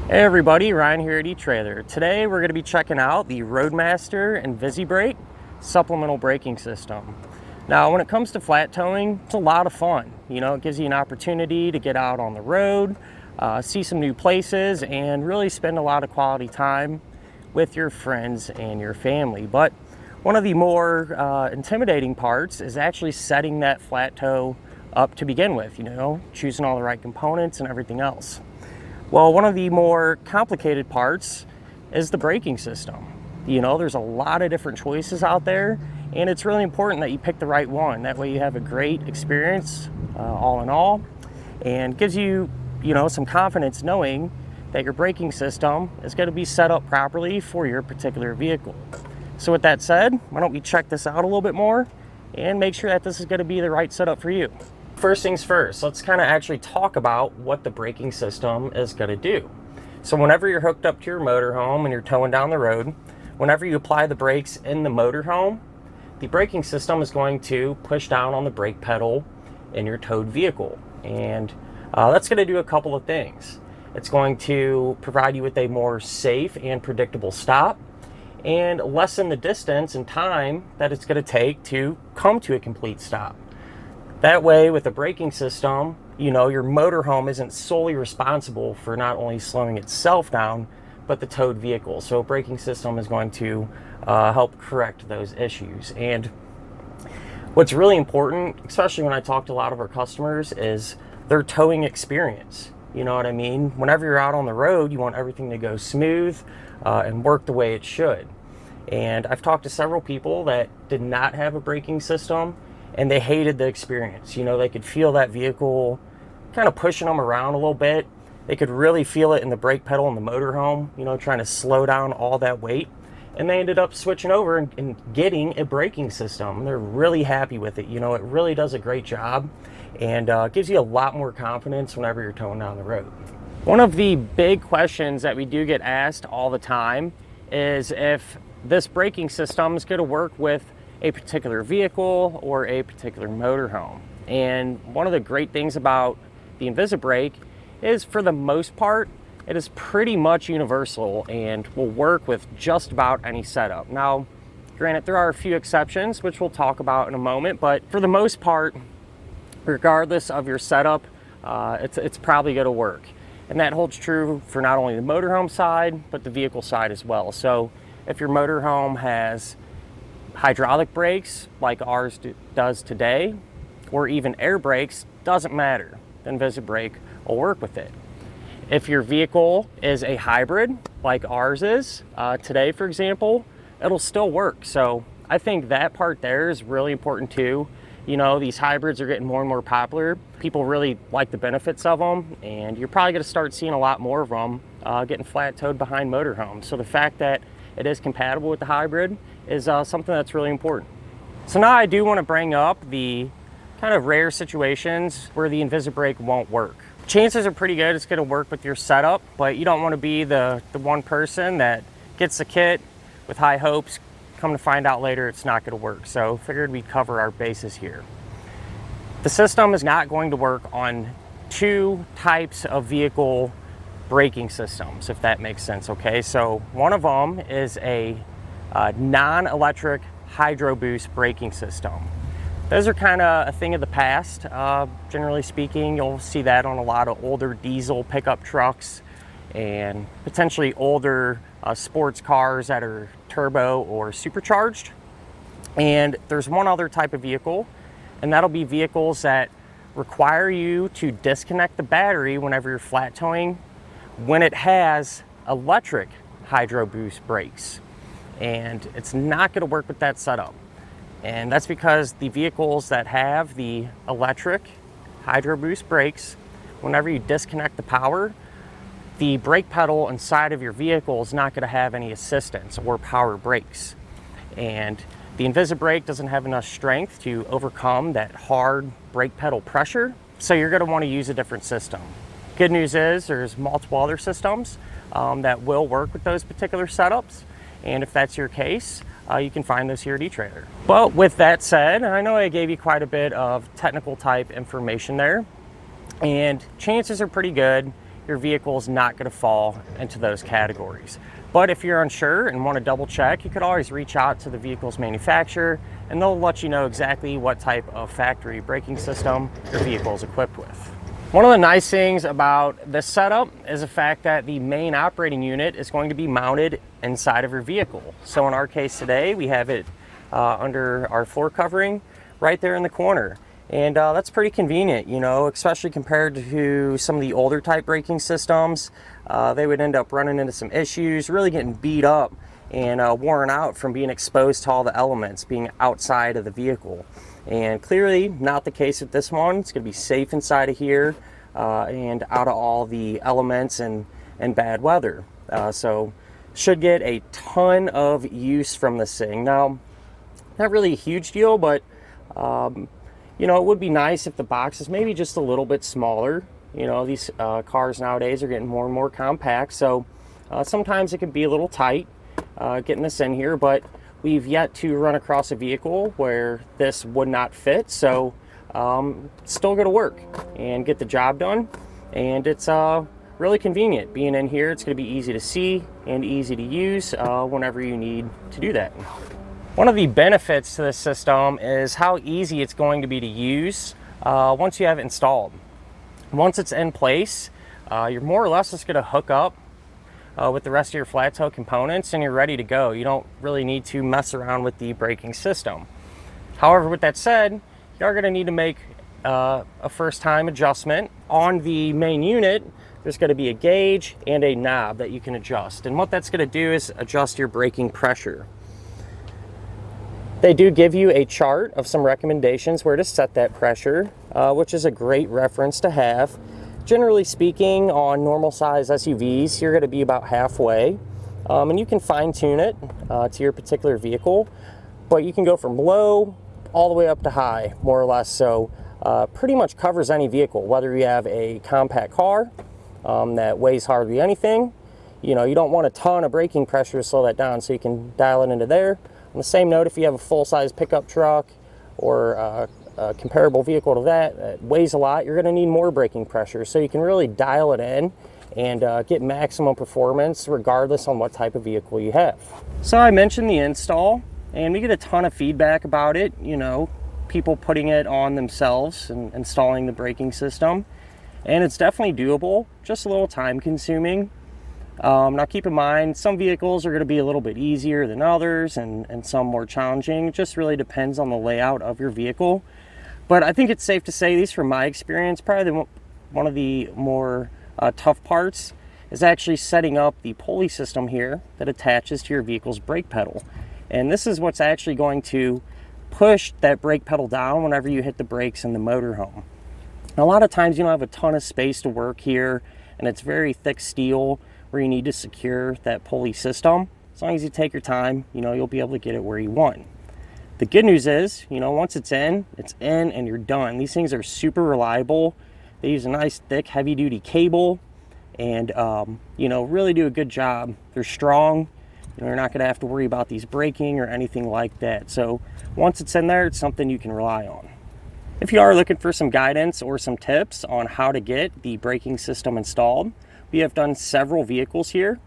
Hey everybody, Ryan here at eTrailer. Today we're going to be checking out the Roadmaster InvisiBrake supplemental braking system. Now when it comes to flat towing, it's a lot of fun. You know, it gives you an opportunity to get out on the road, see some new places, and really spend a lot of quality time with your friends and your family. But one of the more intimidating parts is actually setting that flat tow up to begin with, you know, choosing all the right components and everything else. Well, one of the more complicated parts is the braking system. You know, there's a lot of different choices out there, and it's really important that you pick the right one. That way you have a great experience all in all, and gives you, some confidence knowing that your braking system is going to be set up properly for your particular vehicle. So with that said, why don't we check this out a little bit more and make sure that this is going to be the right setup for you. First things first, let's kind of actually talk about what the braking system is going to do. So whenever you're hooked up to your motorhome and you're towing down the road, whenever you apply the brakes in the motorhome, the braking system is going to push down on the brake pedal in your towed vehicle. And that's going to do a couple of things. It's going to provide you with a more safe and predictable stop and lessen the distance and time that it's going to take to come to a complete stop. That way, with the braking system, your motorhome isn't solely responsible for not only slowing itself down, but the towed vehicle. So a braking system is going to help correct those issues. And what's really important, especially when I talk to a lot of our customers, is their towing experience. You know what I mean? Whenever you're out on the road, you want everything to go smooth and work the way it should. And I've talked to several people that did not have a braking system, and they hated the experience. They could feel that vehicle kind of pushing them around a little bit. They could really feel it in the brake pedal in the motorhome, trying to slow down all that weight. And they ended up switching over and getting a braking system. They're really happy with it. It really does a great job and gives you a lot more confidence whenever you're towing down the road. One of the big questions that we do get asked all the time is if this braking system is going to work with a particular vehicle or a particular motorhome. And one of the great things about the InvisiBrake is, for the most part, it is pretty much universal and will work with just about any setup. Now, granted, there are a few exceptions, which we'll talk about in a moment, but for the most part, regardless of your setup, it's probably going to work. And that holds true for not only the motorhome side, but the vehicle side as well. So if your motorhome has hydraulic brakes like ours does today, or even air brakes, doesn't matter. The InvisiBrake will work with it. If your vehicle is a hybrid like ours is today, for example, it'll still work. So I think that part there is really important too. These hybrids are getting more and more popular. People really like the benefits of them, and you're probably going to start seeing a lot more of them getting flat towed behind motorhomes. So the fact that it is compatible with the hybrid is something that's really important. So now I do want to bring up the kind of rare situations where the InvisiBrake won't work. Chances are pretty good it's going to work with your setup, but you don't want to be the one person that gets the kit with high hopes, come to find out later it's not going to work. So figured we'd cover our bases here. The system is not going to work on two types of vehicle braking systems, if that makes sense. Okay, so one of them is a non-electric hydro boost braking system. Those are kind of a thing of the past. Generally speaking, you'll see that on a lot of older diesel pickup trucks and potentially older sports cars that are turbo or supercharged. And there's one other type of vehicle, and that'll be vehicles that require you to disconnect the battery whenever you're flat towing when it has electric hydro boost brakes. And it's not going to work with that setup. And that's because the vehicles that have the electric hydro boost brakes, whenever you disconnect the power, the brake pedal inside of your vehicle is not going to have any assistance or power brakes. And the InvisiBrake doesn't have enough strength to overcome that hard brake pedal pressure, so you're going to want to use a different system. Good news is there's multiple other systems that will work with those particular setups. And if that's your case, you can find those here at eTrailer. Well, with that said, I know I gave you quite a bit of technical type information there, and chances are pretty good your vehicle is not going to fall into those categories. But if you're unsure and want to double check, you could always reach out to the vehicle's manufacturer and they'll let you know exactly what type of factory braking system your vehicle is equipped with. One of the nice things about this setup is the fact that the main operating unit is going to be mounted inside of your vehicle. So in our case today, we have it under our floor covering right there in the corner. And that's pretty convenient, you know, especially compared to some of the older type braking systems. They would end up running into some issues, really getting beat up and worn out from being exposed to all the elements being outside of the vehicle. And clearly not the case with this one. It's going to be safe inside of here and out of all the elements and bad weather. So should get a ton of use from this thing. Now, not really a huge deal, but you know, it would be nice if the box is maybe just a little bit smaller. You know, these cars nowadays are getting more and more compact, so sometimes it can be a little tight getting this in here, but we've yet to run across a vehicle where this would not fit, so it's still going to work and get the job done. And it's really convenient being in here. It's going to be easy to see and easy to use whenever you need to do that. One of the benefits to this system is how easy it's going to be to use once you have it installed. Once it's in place, you're more or less just going to hook up with the rest of your flat tow components and you're ready to go. You don't really need to mess around with the braking system. However, with that said, you are going to need to make a first time adjustment. On the main unit, there's going to be a gauge and a knob that you can adjust. And what that's going to do is adjust your braking pressure. They do give you a chart of some recommendations where to set that pressure, which is a great reference to have. Generally speaking, on normal size SUVs, you're going to be about halfway, and you can fine tune it to your particular vehicle, but you can go from low all the way up to high, more or less. So pretty much covers any vehicle, whether you have a compact car that weighs hardly anything. You know, you don't want a ton of braking pressure to slow that down, so you can dial it into there. On the same note, if you have a full-size pickup truck or a comparable vehicle to that weighs a lot, you're going to need more braking pressure. So you can really dial it in and get maximum performance regardless on what type of vehicle you have. So I mentioned the install, and we get a ton of feedback about it. You know, people putting it on themselves and installing the braking system. And it's definitely doable, just a little time consuming. Now keep in mind, some vehicles are going to be a little bit easier than others and some more challenging. It just really depends on the layout of your vehicle. But I think it's safe to say, at least from my experience, probably one of the more tough parts is actually setting up the pulley system here that attaches to your vehicle's brake pedal. And this is what's actually going to push that brake pedal down whenever you hit the brakes in the motorhome. A lot of times you don't have a ton of space to work here, and it's very thick steel where you need to secure that pulley system. As long as you take your time, you know, you'll be able to get it where you want. The good news is, you know, once it's in and you're done. These things are super reliable. They use a nice thick heavy duty cable and you know, really do a good job. They're strong. You know, you're not going to have to worry about these braking or anything like that. So once it's in there, it's something you can rely on. If you are looking for some guidance or some tips on how to get the braking system installed, we have done several vehicles here,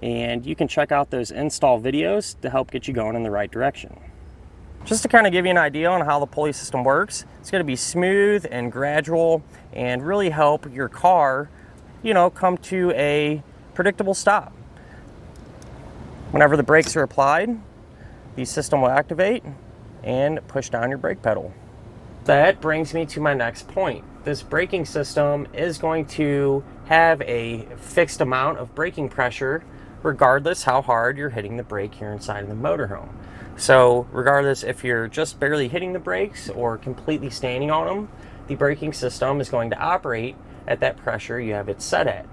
and you can check out those install videos to help get you going in the right direction. Just to kind of give you an idea on how the pulley system works, it's going to be smooth and gradual and really help your car, you know, come to a predictable stop. Whenever the brakes are applied, the system will activate and push down your brake pedal. That brings me to my next point. This braking system is going to have a fixed amount of braking pressure regardless how hard you're hitting the brake here inside of the motorhome. So regardless if you're just barely hitting the brakes or completely standing on them, the braking system is going to operate at that pressure you have it set at.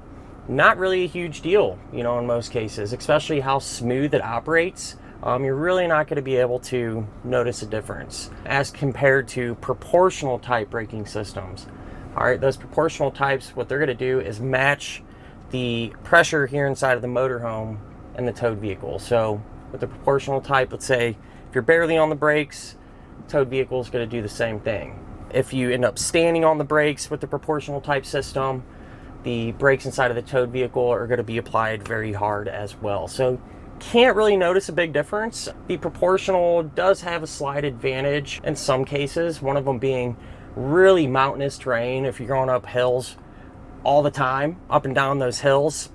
Not really a huge deal, you know, in most cases, especially how smooth it operates. You're really not going to be able to notice a difference as compared to proportional type braking systems. All right, those proportional types, what they're going to do is match the pressure here inside of the motorhome and the towed vehicle. So with the proportional type, let's say if you're barely on the brakes, the towed vehicle is going to do the same thing. If you end up standing on the brakes with the proportional type system, the brakes inside of the towed vehicle are going to be applied very hard as well. So can't really notice a big difference. The proportional does have a slight advantage in some cases, one of them being really mountainous terrain. If you're going up hills all the time, up and down those hills,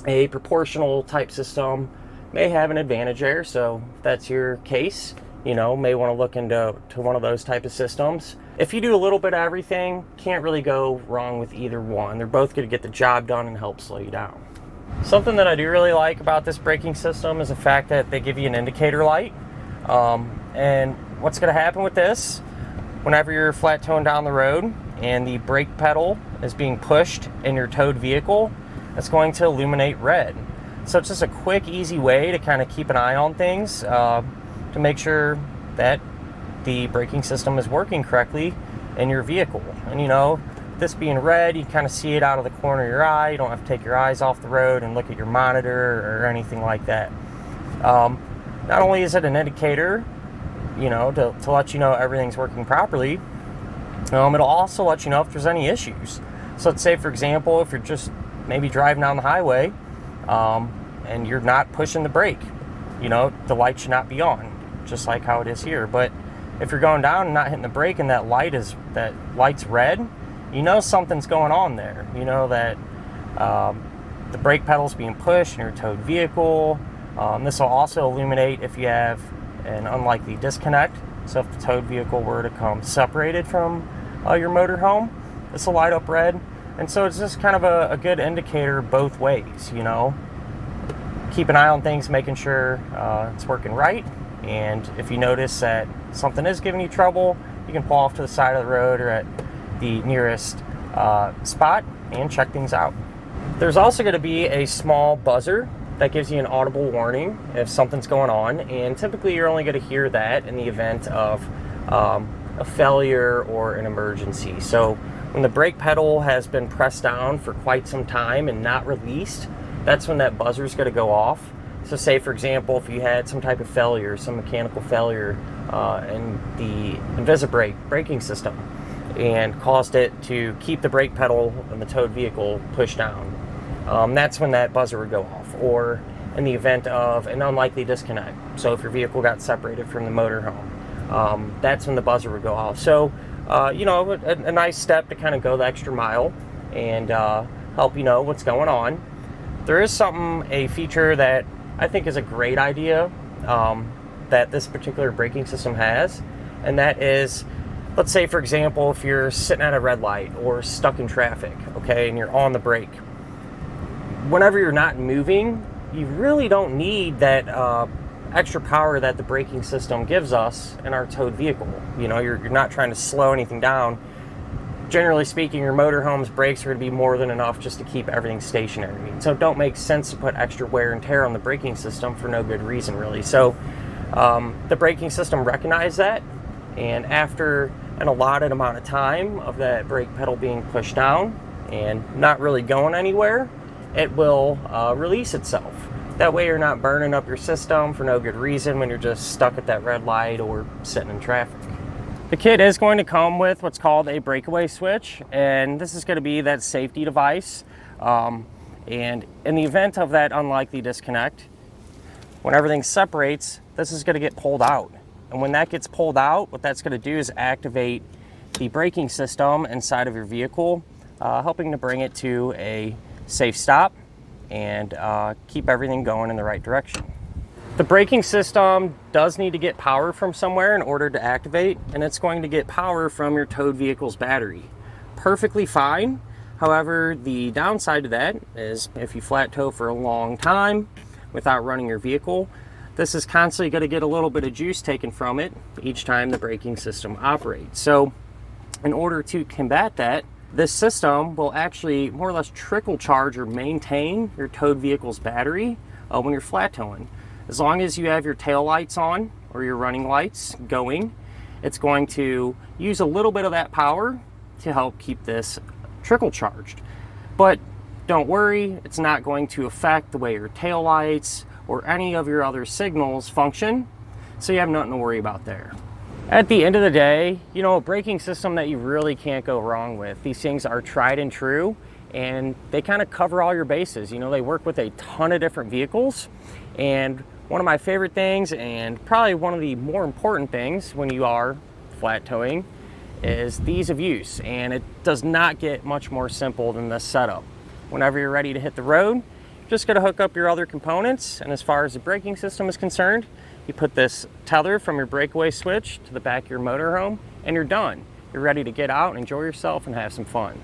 a proportional type system may have an advantage there. So if that's your case, you know, may want to look into one of those type of systems. If you do a little bit of everything, can't really go wrong with either one. They're both going to get the job done and help slow you down. Something that I do really like about this braking system is the fact that they give you an indicator light. And what's going to happen with this, whenever you're flat towing down the road and the brake pedal is being pushed in your towed vehicle, it's going to illuminate red. So it's just a quick, easy way to kind of keep an eye on things to make sure that the braking system is working correctly in your vehicle. And you know, this being red, you kind of see it out of the corner of your eye. You don't have to take your eyes off the road and look at your monitor or anything like that. Not only is it an indicator, you know, to let you know everything's working properly, it'll also let you know if there's any issues. So let's say, for example, if you're just maybe driving down the highway and you're not pushing the brake, you know, the light should not be on, just like how it is here. But if you're going down and not hitting the brake and that light's red, you know something's going on there. You know that the brake pedal's being pushed in your towed vehicle. This will also illuminate if you have an unlikely disconnect. So if the towed vehicle were to come separated from your motorhome, this will light up red. And so it's just kind of a good indicator both ways, you know. Keep an eye on things, making sure it's working right. And if you notice that something is giving you trouble, you can pull off to the side of the road or at the nearest spot and check things out. There's also going to be a small buzzer that gives you an audible warning if something's going on, and typically you're only going to hear that in the event of a failure or an emergency. So when the brake pedal has been pressed down for quite some time and not released, that's when that buzzer is going to go off. So say, for example, if you had some type of failure, some mechanical failure in the InvisiBrake braking system and caused it to keep the brake pedal in the towed vehicle pushed down, that's when that buzzer would go off. Or in the event of an unlikely disconnect, so if your vehicle got separated from the motorhome, that's when the buzzer would go off. So you know, a nice step to kind of go the extra mile and help you know what's going on. There is a feature that I think is a great idea that this particular braking system has, and that is, let's say, for example, if you're sitting at a red light or stuck in traffic, okay, and you're on the brake, whenever you're not moving, you really don't need that extra power that the braking system gives us in our towed vehicle. You know, you're not trying to slow anything down. Generally speaking, your motorhome's brakes are going to be more than enough just to keep everything stationary. So it don't make sense to put extra wear and tear on the braking system for no good reason, really. So the braking system recognized that, and after an allotted amount of time of that brake pedal being pushed down and not really going anywhere, it will release itself. That way you're not burning up your system for no good reason when you're just stuck at that red light or sitting in traffic. The kit is going to come with what's called a breakaway switch, and this is going to be that safety device. And in the event of that unlikely disconnect, when everything separates, this is going to get pulled out. And when that gets pulled out, what that's going to do is activate the braking system inside of your vehicle, helping to bring it to a safe stop and keep everything going in the right direction. The braking system does need to get power from somewhere in order to activate, and it's going to get power from your towed vehicle's battery. Perfectly fine. However, the downside to that is if you flat tow for a long time without running your vehicle, this is constantly going to get a little bit of juice taken from it each time the braking system operates. So in order to combat that, this system will actually more or less trickle charge or maintain your towed vehicle's battery when you're flat towing. As long as you have your tail lights on or your running lights going, it's going to use a little bit of that power to help keep this trickle charged. But don't worry, it's not going to affect the way your tail lights or any of your other signals function, so you have nothing to worry about there. At the end of the day, you know, a braking system that you really can't go wrong with. These things are tried and true, and they kind of cover all your bases. You know, they work with a ton of different vehicles, and one of my favorite things, and probably one of the more important things when you are flat towing, is the ease of use. And it does not get much more simple than this setup. Whenever you're ready to hit the road, you're just going to hook up your other components, and as far as the braking system is concerned, you put this tether from your breakaway switch to the back of your motorhome, and you're done. You're ready to get out and enjoy yourself and have some fun.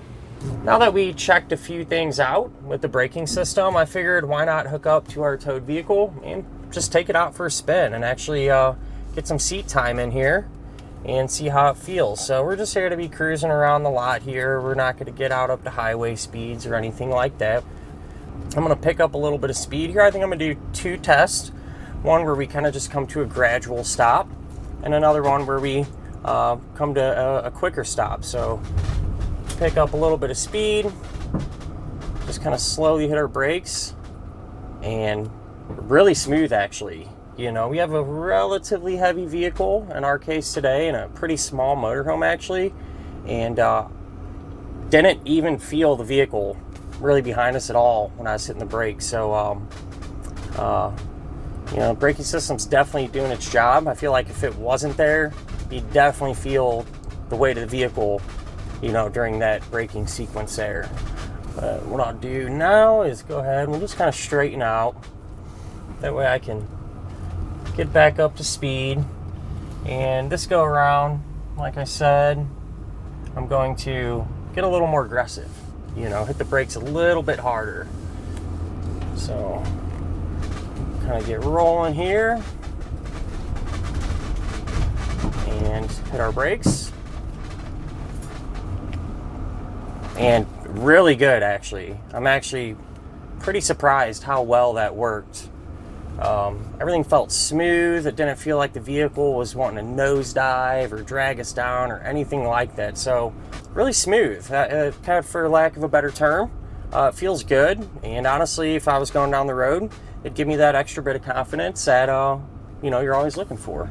Now that we checked a few things out with the braking system, I figured why not hook up to our towed vehicle and just take it out for a spin and actually get some seat time in here and see how it feels. So we're just here to be cruising around the lot here. We're not going to get out up to highway speeds or anything like that. I'm going to pick up a little bit of speed here. I think I'm going to do 2 tests. One where we kind of just come to a gradual stop, and another one where we come to a quicker stop. So pick up a little bit of speed, just kind of slowly hit our brakes, and really smooth actually. You know, we have a relatively heavy vehicle in our case today, and a pretty small motorhome actually, and didn't even feel the vehicle really behind us at all when I was hitting the brakes. So you know, braking system's definitely doing its job. I feel like if it wasn't there, you'd definitely feel the weight of the vehicle, you know, during that braking sequence there. But what I'll do now is go ahead and we'll just kind of straighten out. That way I can get back up to speed. And this go around, like I said, I'm going to get a little more aggressive. You know, hit the brakes a little bit harder. So kind of get rolling here and hit our brakes, and really good actually. I'm actually pretty surprised how well that worked. Everything felt smooth. It didn't feel like the vehicle was wanting to nosedive or drag us down or anything like that. So really smooth, kind of for lack of a better term. It feels good, and honestly, if I was going down the road, it'd give me that extra bit of confidence that, you know, you're always looking for.